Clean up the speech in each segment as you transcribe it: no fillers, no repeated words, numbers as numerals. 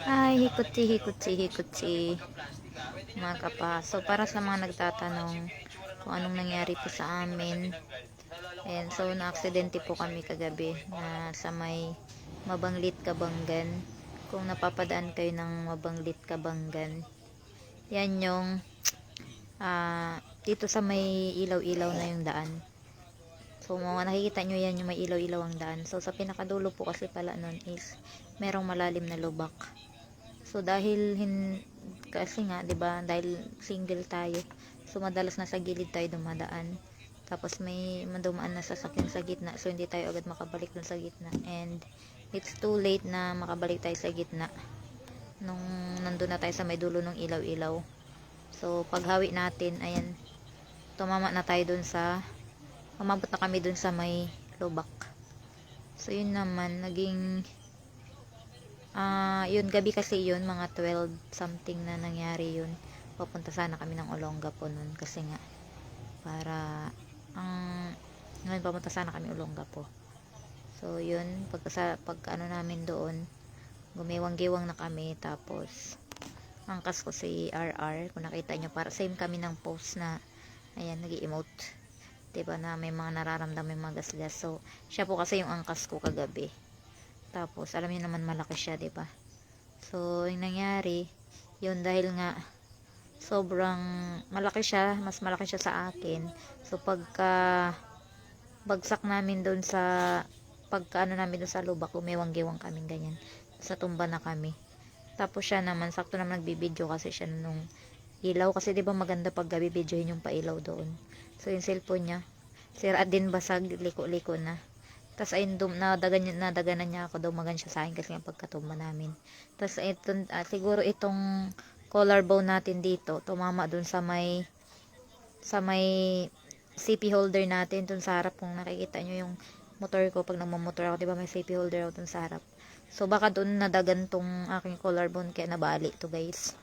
Ay, hikutsi, hikutsi, hikutsi. Mga kapa. So, para sa mga nagtatanong kung anong nangyari po sa amin. Ayan, so, na-aksidente po kami kagabi na sa may Mabanglit, Kabanggan. Kung napapadaan kayo ng Mabanglit, Kabanggan. Yan yung dito sa may ilaw-ilaw na yung daan. So, nakikita nyo yan yung may ilaw-ilaw ang daan. So, sa pinakadulo po kasi pala nun is merong malalim na lubak. So, kasi nga, 'di ba, dahil single tayo. So, madalas nasa gilid tayo dumadaan. Tapos may madumaan na sasakyan sa gitna. So, hindi tayo agad makabalik dun sa gitna. And it's too late na makabalik tayo sa gitna nung nandun na tayo sa may dulo ng ilaw-ilaw. So, paghawi natin, ayan, tumama na tayo dun sa umabot na kami dun sa may lubak. So, yun naman, naging yun, gabi kasi yun, mga 12 something na nangyari yun. Papunta sana kami ng Olongapo nun kasi nga para ngayon papunta sana kami Olongapo. So yun, pag ano namin doon, gumiwang-giwang na kami. Tapos angkas ko si RR, kung nakita nyo, para same kami ng post na ayan, nag-emote, diba, na may mga nararamdaman, mga gasgas. So siya po kasi yung angkas ko kagabi. Tapos, alam niyo naman malaki siya, 'di ba? So, yung nangyari, yun dahil nga sobrang malaki siya, mas malaki siya sa akin. So, pagka bagsak namin doon sa pagka ano namin doon sa lubak, umewang-gewang kami ganyan. Sa tumba na kami. Tapos siya naman, sakto naman nagbibideo kasi siya nung ilaw. Kasi 'di ba maganda pag gabi videohin yung pailaw doon. So, yung cellphone niya, sira din, basag, liko-liko na. Tapos ayun, nadaganan niya ako, dumagan siya sa akin kasi nga pagkatumba namin. Tapos siguro itong collarbone natin dito, tumama dun sa may CP holder natin dun sa harap. Kung nakikita nyo yung motor ko, pag nagmamotor ako, diba may CP holder ako dun sa harap. So baka dun nadagan tong aking collarbone, kaya nabali to guys.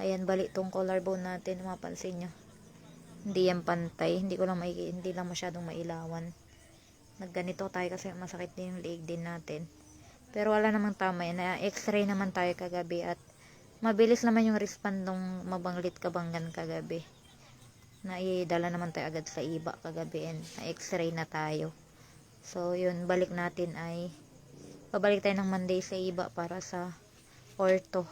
Ayan, bali tong collarbone natin, mapansin nyo. Hindi yan pantay, hindi lang masyadong mailawan. Nagganito tayo kasi masakit din yung leeg din natin. Pero wala namang tama yan. X-ray naman tayo kagabi at mabilis naman yung respond ng Mabanglit, Kabanggan kagabi. Naidala naman tayo agad sa iba kagabi and na-x-ray na tayo. So yun, pabalik tayo ng Monday sa iba para sa ortho.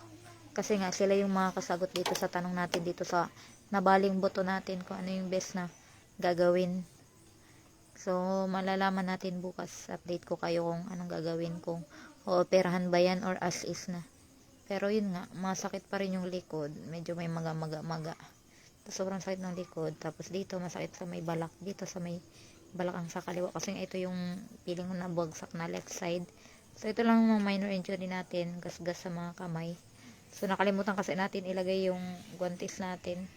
Kasi nga sila yung mga kasagot dito sa tanong natin dito sa nabaling buto natin kung ano yung best na gagawin. So, malalaman natin bukas. Update ko kayo kung anong gagawin, kung ooperahan ba yan or as is na. Pero yun nga, masakit pa rin yung likod. Medyo may maga. Sobrang sakit ng likod. Tapos dito, masakit sa may balak. Dito sa may balakang sa kaliwa. Kasi ito yung feeling ko na bagsak na left side. So, ito lang yung minor injury natin. Gasgas sa mga kamay. So, nakalimutan kasi natin ilagay yung guantes natin.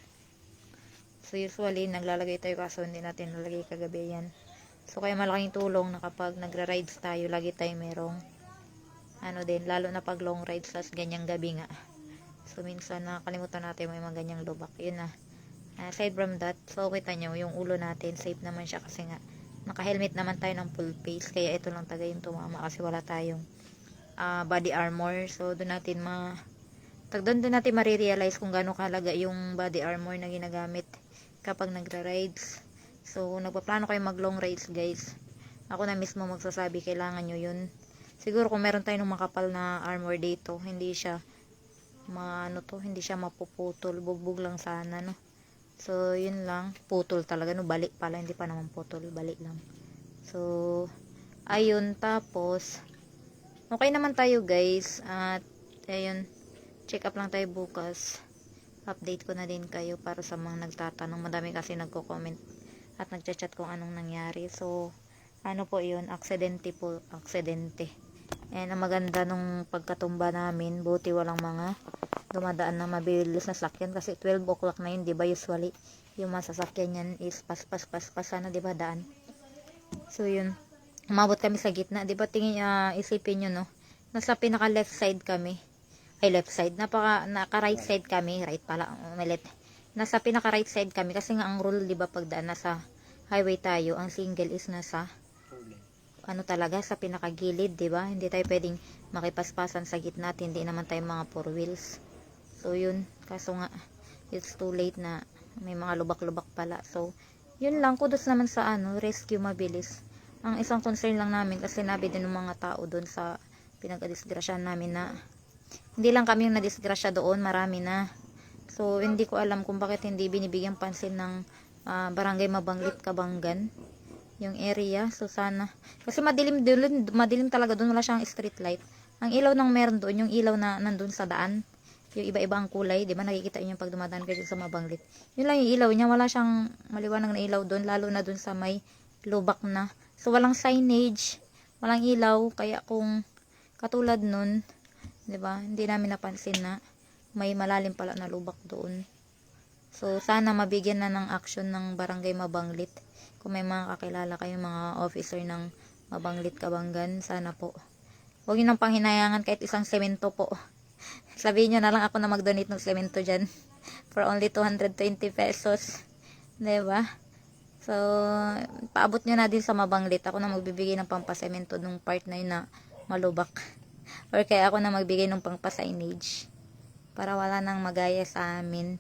So, usually, naglalagay tayo kaso hindi natin nalagay kagabi yan. So, kaya malaking tulong na kapag nagra-rides tayo, lagi tayo merong lalo na pag long rides, tas ganyang gabi nga. So, minsan nakakalimutan natin may mga ganyang lubak. Yun na. Aside from that, so kita nyo, yung ulo natin, safe naman siya kasi nga, naka-helmet naman tayo ng full face. Kaya ito lang taga yung tumama kasi wala tayong body armor. So, doon natin marirealize kung gaano kalaga yung body armor na ginagamit kapag nagra-rides. So, nagpaplano kayo mag long rides guys. Ako na mismo magsasabi, kailangan nyo yun. Siguro kung meron tayo ng makapal na armor dito, hindi siya hindi siya mapuputol. Bugbog lang sana, no? So, yun lang. Putol talaga, no? Balik pala, hindi pa naman putol. Balik lang. So, ayun. Tapos, okay naman tayo guys. At, ayun. Check up lang tayo bukas. Update ko na din kayo para sa mga nagtatanong. Madami kasi nagko-comment at nagchat-chat kung anong nangyari. So, ano po yun? Aksidente po. Aksidente. And ang maganda nung pagkatumba namin, buti walang mga dumadaan na mabilis na sakyan. Kasi 12 o'clock na yun, diba? Usually, yung mga sasakyan yan is pas sana, diba, daan. So, yun. Umabot kami sa gitna. Diba, isipin nyo, no? Nasa pinaka left side kami. Ay, left side. Naka right side kami. Right pala. Umalit. Nasa pinaka right side kami kasi nga ang rule, 'di ba, pag daan nasa highway tayo, ang single is nasa ano talaga, sa pinakagilid, 'di ba? Hindi tayo pwedeng makipaspasan sa gitna, at hindi naman tayo mga four wheels. So yun, kaso nga it's too late na may mga lubak-lubak pala. So yun lang, kudos naman sa ano, rescue mabilis. Ang isang concern lang namin, kasi sinabi din ng mga tao doon sa pinag-disgrasyahan namin na hindi lang kami yung nadisgrasya doon, marami na. So hindi ko alam kung bakit hindi binibigyan pansin ng Barangay Mabanglit, Kabanggan yung area. So sana, kasi madilim doon, madilim talaga doon, wala siyang street light. Ang ilaw nang meron doon, yung ilaw na nandun sa daan, yung iba-iba ang kulay, 'di ba? Nakikita niyo yung pag dumadaan kayo sa Mabanglit. Yun lang yung ilaw niya, wala siyang maliwanag na ilaw doon, lalo na doon sa may lubak na. So walang signage, walang ilaw, kaya kung katulad nun, 'di ba? Hindi namin napansin na may malalim pala na lubak doon. So sana mabigyan na ng action ng Barangay Mabanglit. Kung may mga kakilala kayong mga officer ng Mabanglit, Kabanggan, sana po huwag nyo nang panghinayangan kahit isang semento po. Sabihin nyo na lang ako na mag-donate ng semento dyan for only 220 pesos, diba? So paabot nyo na din sa Mabanglit, ako na magbibigay ng pampasemento nung part na yun na malubak, or kaya ako na magbigay ng pangpa-signage para wala nang magaya sa amin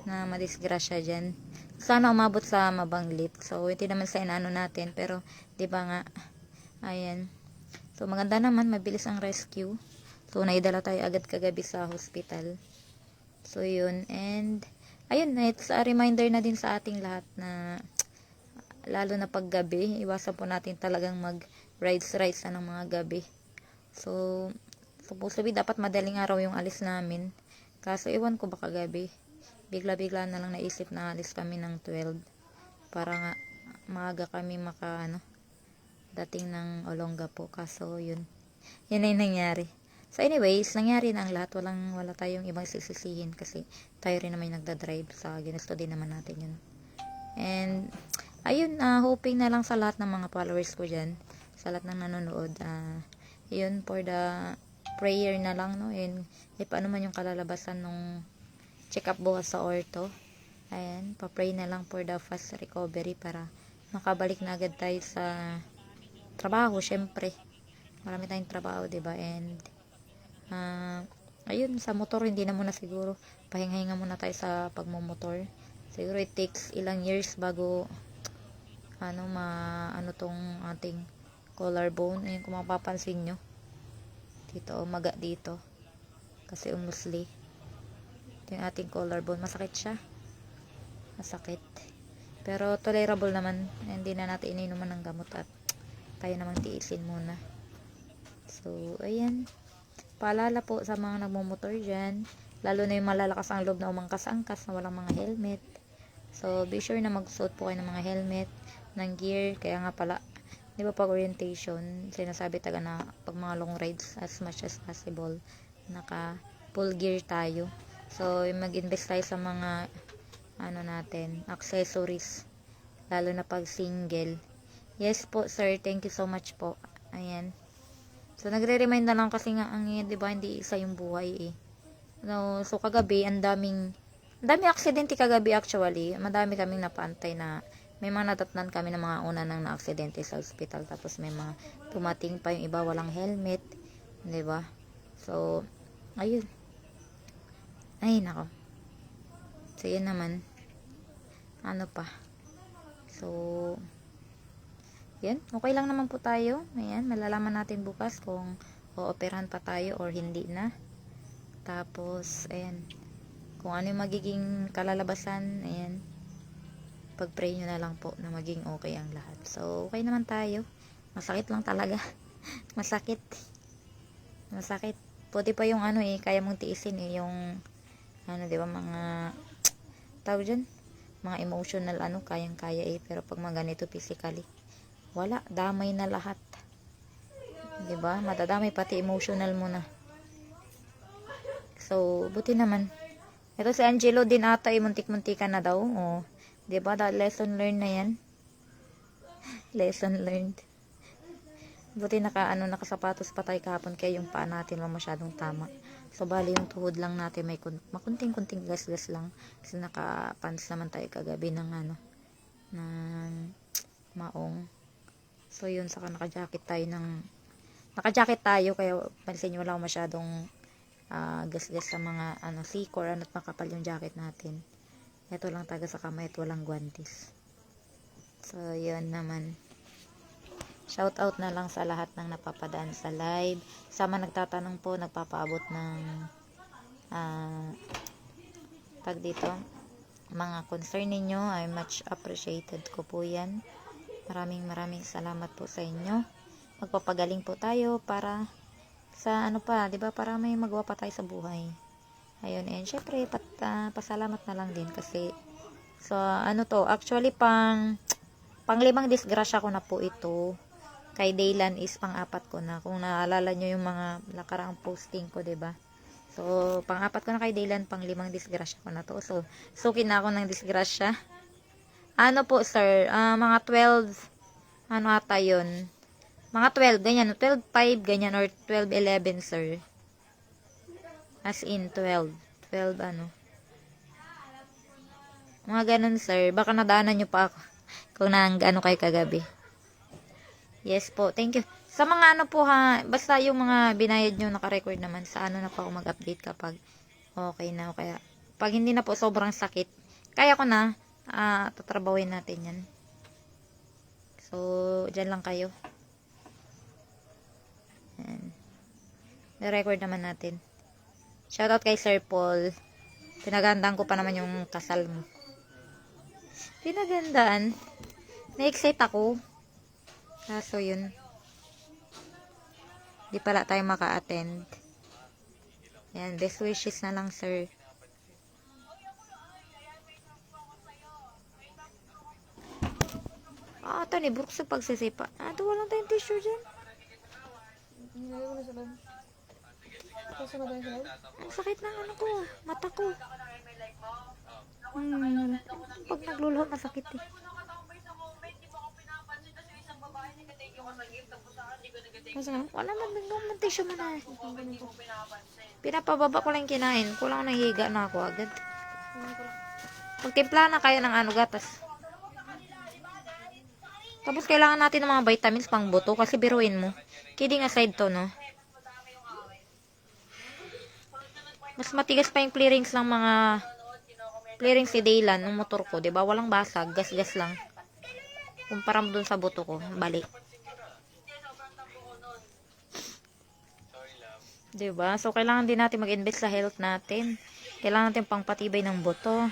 na madisgrasya dyan. Sana umabot sa Mabanglit. So hindi naman sa inaano natin, pero di ba nga, ayan. So maganda naman, mabilis ang rescue. So naidala tayo agad kagabi sa hospital. So yun, and ayun, it's a reminder na din sa ating lahat na lalo na pag gabi, iwasan po natin talagang mag rides ng mga gabi. So supposedly dapat madaling araw yung alis namin, kaso iwan ko baka gabi, bigla-bigla na lang naisip na alis kami ng 12 para nga maaga kami dating ng Olongapo. Kaso yun ay nangyari. So anyways, nangyari na ang lahat. Wala tayong ibang sisisihin kasi tayo rin naman yung nagdadrive, sa ginusto din naman natin yun. And ayun, hoping na lang sa lahat ng mga followers ko dyan, sa lahat ng nanonood, yun, for the prayer na lang, no? And paano man yung kalalabasan nung check up bukas sa ortho, ayan, pa-pray na lang for the fast recovery para makabalik na agad tayo sa trabaho. Syempre marami tayong trabaho, diba? And ayun, sa motor hindi na muna, siguro pahinga-hinga muna tayo sa pagmumotor. Siguro it takes ilang years bago tong ating collarbone. Ayun, kung mapapansin nyo dito, maga dito kasi umusli. Ito yung ating collarbone, masakit siya, masakit, pero tolerable naman. Hindi na natin ininuman ng gamot at kaya namang tiisin muna. So ayan, paalala po sa mga nagmumotor dyan, lalo na yung malalakas ang loob na umangkas-angkas na walang mga helmet. So be sure na magsuot po kayo ng mga helmet, ng gear. Kaya nga pala, di ba, pag orientation sinasabi taga na pag mga long rides, as much as possible naka full gear tayo. So mag-invest tayo sa mga natin, accessories, lalo na pag single. Yes po sir, thank you so much po. Ayan, so nagre-remind na lang kasi nga di ba, hindi isa yung buhay eh. No, so kagabi ang daming aksidente kagabi. Actually madami kaming napantay na may mga natatnan kami ng mga una nang na-aksidente sa hospital, tapos may mga tumating pa yung iba walang helmet, di ba? So ayun, ay nako. So yun naman, pa, so yan, okay lang naman po tayo. Ayan, malalaman natin bukas kung ooperahan pa tayo or hindi na. Tapos ayan, kung ano yung magiging kalalabasan, ayan, pag-pray nyo na lang po na maging okay ang lahat. So okay naman tayo, masakit lang talaga. masakit puti pa yung kaya mong tiisin yung di ba, mga tawag dyan, mga emotional kayang kaya pero pag mga ganito physically, wala, damay na lahat, di ba? Matadamay pati emotional mo na. So buti naman ito si Angelo din ata muntik-muntikan na daw, di ba? Lesson learned na yan. Lesson learned. Buti nakasapatos pa tayo kahapon, kaya yung paa natin masyadong tama. So bali yung tuhod lang natin may makunting-kunting gas-gas lang, kasi nakapants naman tayo kagabi ng ng maong. So, yun, saka naka-jacket tayo, kaya pansin nyo wala masyadong gas-gas sa mga, sikor, at makapal yung jacket natin. Ito lang taga sa kamay at walang guantes. So, yun naman. Shout out na lang sa lahat ng napapadaan sa live. Sa mga nagtatanong po, nagpapaabot ng tag dito, mga concern ninyo ay much appreciated ko po yan. Maraming salamat po sa inyo. Magpapagaling po tayo para sa di ba, para may magawa pa tayo sa buhay. Ayun, and syempre pasalamat na lang din kasi actually pang 5 disgrasya ko na po ito. Kay Daylan is pang-4 ko na. Kung naalala nyo yung mga nakaraang posting ko, 'di ba? So, pang-4 ko na kay Daylan, pang 5 disgrasya ko na to. So, suki na ako ng disgrasya. Po, sir? Mga 12, ata yun? Mga 12, ganyan. 12.5, ganyan. Or 12.11, sir. As in, 12. 12, Mga ganun, sir. Baka nadaanan nyo pa ako. Kung kay kagabi. Yes po, thank you. Sa mga po basta yung mga binayad nyo, naka-record naman, sa na pa ako mag-update kapag okay na. Kaya, pag hindi na po sobrang sakit, kaya ko na, tatrabawin natin yan. So, dyan lang kayo. Yan. Na-record naman natin. Shoutout kay Sir Paul. Pinagandaan ko pa naman yung kasal mo. Pinagandaan? Na-excite ako. So, yun. Di pala tayo maka-attend. Yan, best wishes na lang, sir. Ito ni Brooke sa pagsisipa. Ito, walang tayong tissue dyan. Ang sakit ng ko, mata ko. Pag nagluluho, masakit eh. Wala man ng tissue man na. Pinapababa ko lang kinain. Kulang nang higa na ako agad. Pagtimpla na kaya ng gatas. Tapos kailangan natin ng mga vitamins pang buto kasi biruin mo. Kidding aside to, no? Mas matigas pa yung clearings ng mga clearings si Daylan ng motor ko, 'di ba? Walang basag, gas-gas lang. Kumpara mo dun sa buto ko, balik. 'Di ba? So kailangan din natin mag-invest sa health natin. Kailangan natin pangpatibay ng buto.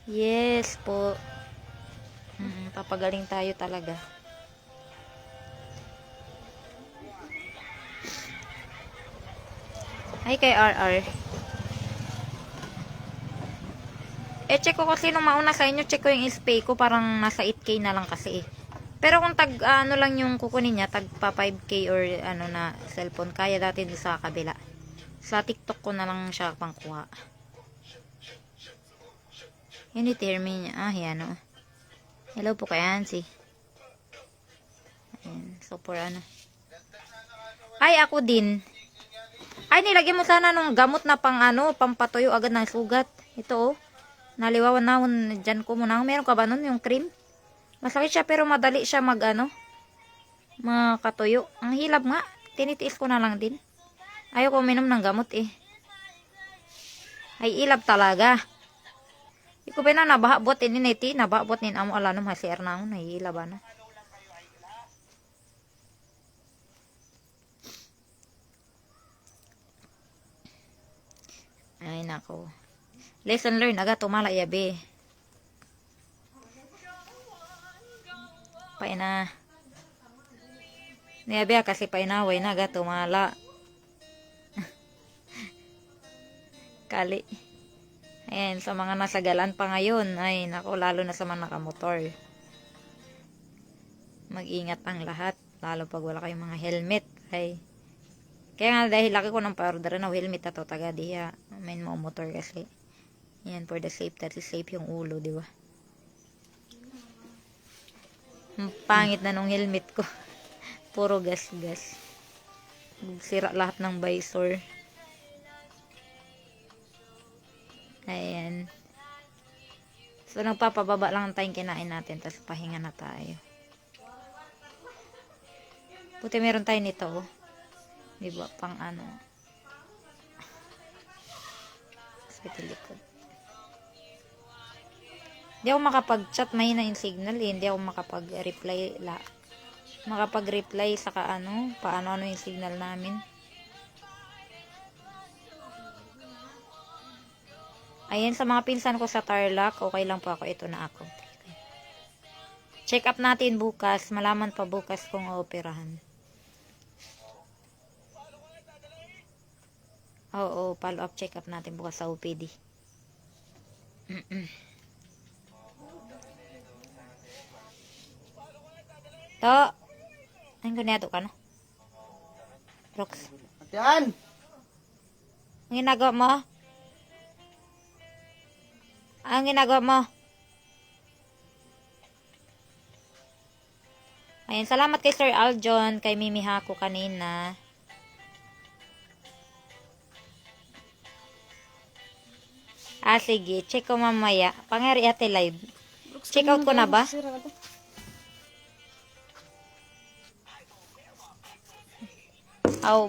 Yes po. Papagaling tayo talaga. Ay, kay RR. Check ko kasi nung mauna sa inyo, check ko yung SPay ko, parang nasa 8K na lang kasi eh. Pero kung lang yung kukunin niya, tag pa 5K or na cellphone, kaya dati doon sa kabila. Sa TikTok ko na lang siya pangkuha. Hindi hear me niya. Yan o. Hello po kay Ansi. Ayan. So, for Ay, ako din. Ay, nilagyan mo sana nung gamot na pampatuyo agad ng sugat. Ito naliwawan na dyan ko muna. Meron ka ba nun yung cream? Masakit siya pero madali siya makatuyo. Ang hilab nga. Tinitiis ko na lang din. Ayoko uminom ng gamot eh. Ay, ilab talaga. Iko ba na nabahabot ini neti, nabahabot nin amo alanom hasier na ako, nahihilab na. Ay, nako. Lesson learned, aga tumala yabe. Paina. Niyabe kasi painaway na aga tumala. Kali. Ayan, sa mga nasagalan pa ngayon, ay nako, lalo na sa mga nakamotor. Mag-ingat ang lahat, lalo pag wala kayong mga helmet. Ay, kaya nga dahil laki ko ng pa-order na helmet na to, taga diya, may mga motor kasi. Yan, for the safety, at safe yung ulo, di ba? Pangit na nung helmet ko. Puro gas-gas. Sira lahat ng visor. Ayan. So, nagpapababa lang tayong kinain natin. Tapos, pahinga na tayo. Buti meron tayo nito, oh. Diba, pang ano. Sa likod. Hindi ako makapag-chat, mahina yung signal, eh. Hindi ako makapag-reply, makapag-reply saka ano, paano yung signal namin. Ayan, sa mga pinsan ko sa Tarlac, okay lang po ako. Ito na ako. Check up natin bukas. Malaman pa bukas kung operahan. Oo, follow up check up natin bukas sa OPD. To. Ang ganito ka na? Rox. Atian! Ang ginagawa mo? Ang ginagawa mo? Ayan, salamat kay Sir Aljon, kay Mimi Hako kanina. Sige. Check ko mamaya. Pangari ate live. Check out ko na ba?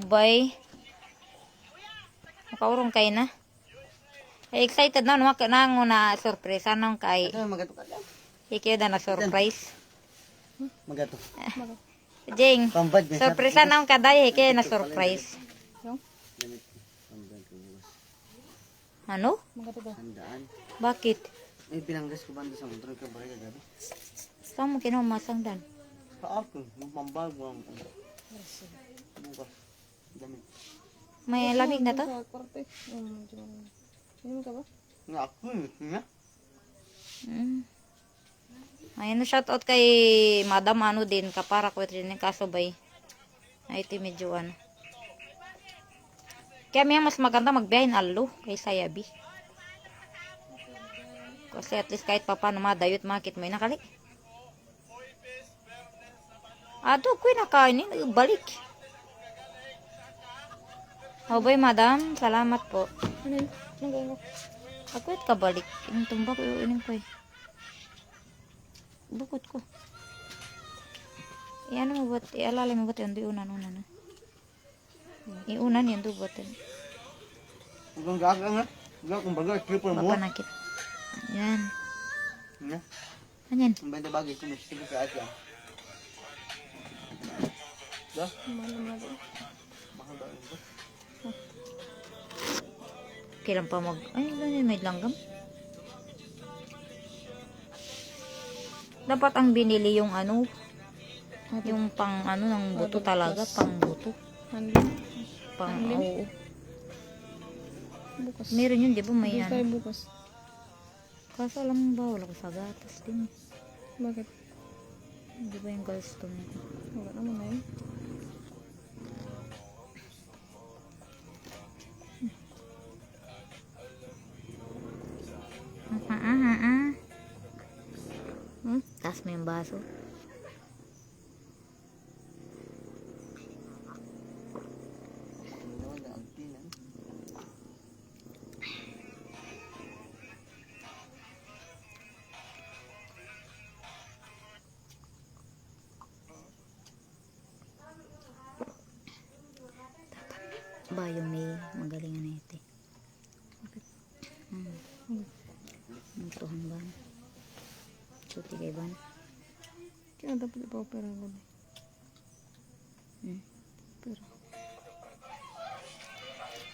Bay. Makaurong kayo na. Excited na. Nango na surprise. Anong kay? Ito, magato ka lang. Ikiyo na surprise. Magato. Jing. Pambad niya. Surprise anong kaday. Ikiyo na surprise. Ano? Handaan. Bakit? Ay, pinanggas ko banda sa motor ka bari gabi. Saan mo kinumasang dan? Sa ako, magpambago ang bukas. Damit. May lamig na to? Nga ako, nga. Ayun, shout out kay Madam ano din, kapara ko rin yung kasubay. Ay, ito medyo ano. Kaya may mas maganda magbiyahin alo kaysa yabi. Kasi at least kahit papano madayot makit mo nakali. Ato ko nakainin, balik. Bay, madam, salamat po. Ako it kabalik. Yung tumbak, iuinin ko eh. Bukod ko. Iano mo ba't, ialala mo ba't yun, unan na. Iunan yan, dubatin. Huwag gaga nga. Huwag kung baga, triple mo. Mapanakit. Yan. Nga. Anyan. Ang benda bagay, sumisipin ka ati ah. Da? Mahal ba ito? Kailan pa ay, ganyan may langgam. Dapat ang binili yung ano, yung pang ano ng buto talaga, pang buto. Pang, oo. Bukas. Meron yun, di ba may Tayo ano. bukas. Kaso alam mo ba, wala ko sa gatas din. Bakit? Di ba yung gallstone nito? Wala naman na yun. Taas mo yung baso. Ba yung may magalingan na ito. Tuhan ba? Suti kay ban. Kaya dapat ipa-opera gabi. Pero,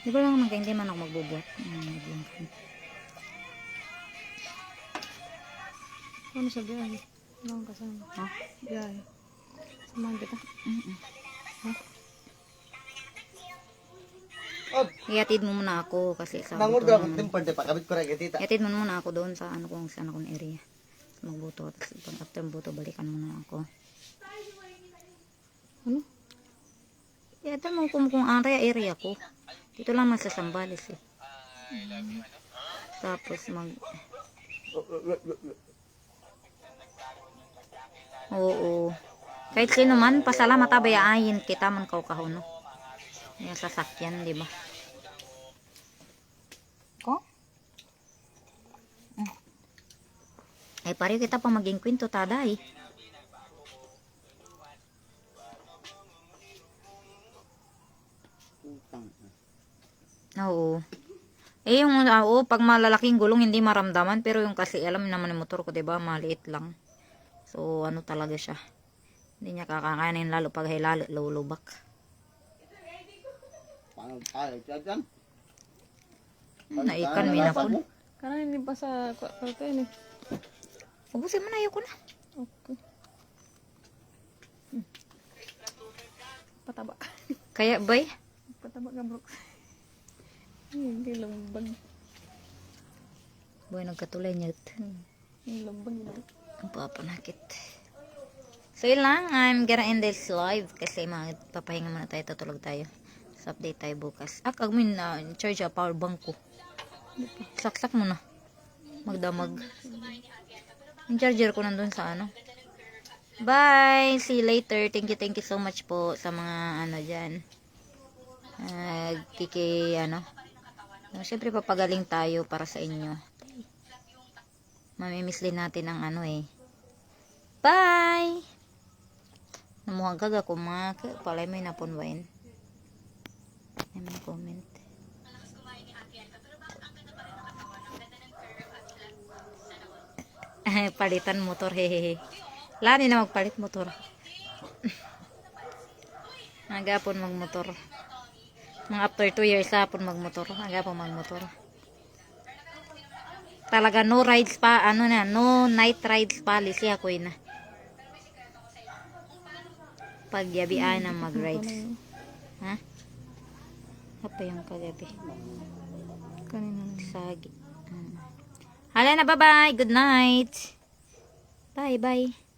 Di ba lang hindi man ako magbubuhat. ano sa biyahe? Wala kang kasama. Ha? Biyahe. Samahan kita. Oh, Iatid mo muna ako kasi sa nangod buto ka naman. kung timpar, di pa kabit ko rin tita. Iatid mo muna ako doon sa ano kung saan akong area. Magbuto. Tapos pag after buto, balikan mo na ako. Ano? Iatid mo kung area ko. Dito lang sa Sambales eh. Tapos Oo. Kahit sino man, pasalamat abayain kita man kahon no. Yung sasakyan, di ba? Ko? Ay, pareho kita pa maging kwento tada eh. Oo. Eh, yung, pag malalaking gulong, hindi maramdaman. Pero yung kasi, alam naman yung motor ko, diba? Maliit lang. So, ano talaga siya. Hindi niya kakakanin, lalo pag hilalo, lulubak. Paano tayo dyan? Naikan, minapon. Karena hindi pa sa kwarto yun eh. Ubusin mo na, ayoko na. Okay. Pataba. Kaya, bay, Pataba ka, Brooks. Hindi lambag. boy, nagkatulay niya. Hindi lambag yun. Ang papanakit. So, yun lang. I'm gonna end this live kasi magpapahinga muna tayo. Tutulog tayo. So, update tayo bukas. Kagmin na charge power bank ko. Saksak mo na. Magdamag. Yung charger ko nandun sa ano. Bye! See you later. Thank you so much po sa mga ano dyan. Siyempre papagaling tayo para sa inyo. Mamimiss din natin ang ano eh. Bye! Namuhang kaga ko mga palay may napunwain. May mga comment. Palitan motor, hehehe. Lani na magpalit motor. Agapon magmotor. Mga after 2 years hapon magmotor. Agapon magmotor. Talaga no rides pa, no night rides policy ako na. Pagyabian na mag-rides. Ha? Apa yung kagabi? Kanina lang. Sagi. Hala na, bye-bye. Good night. Bye-bye.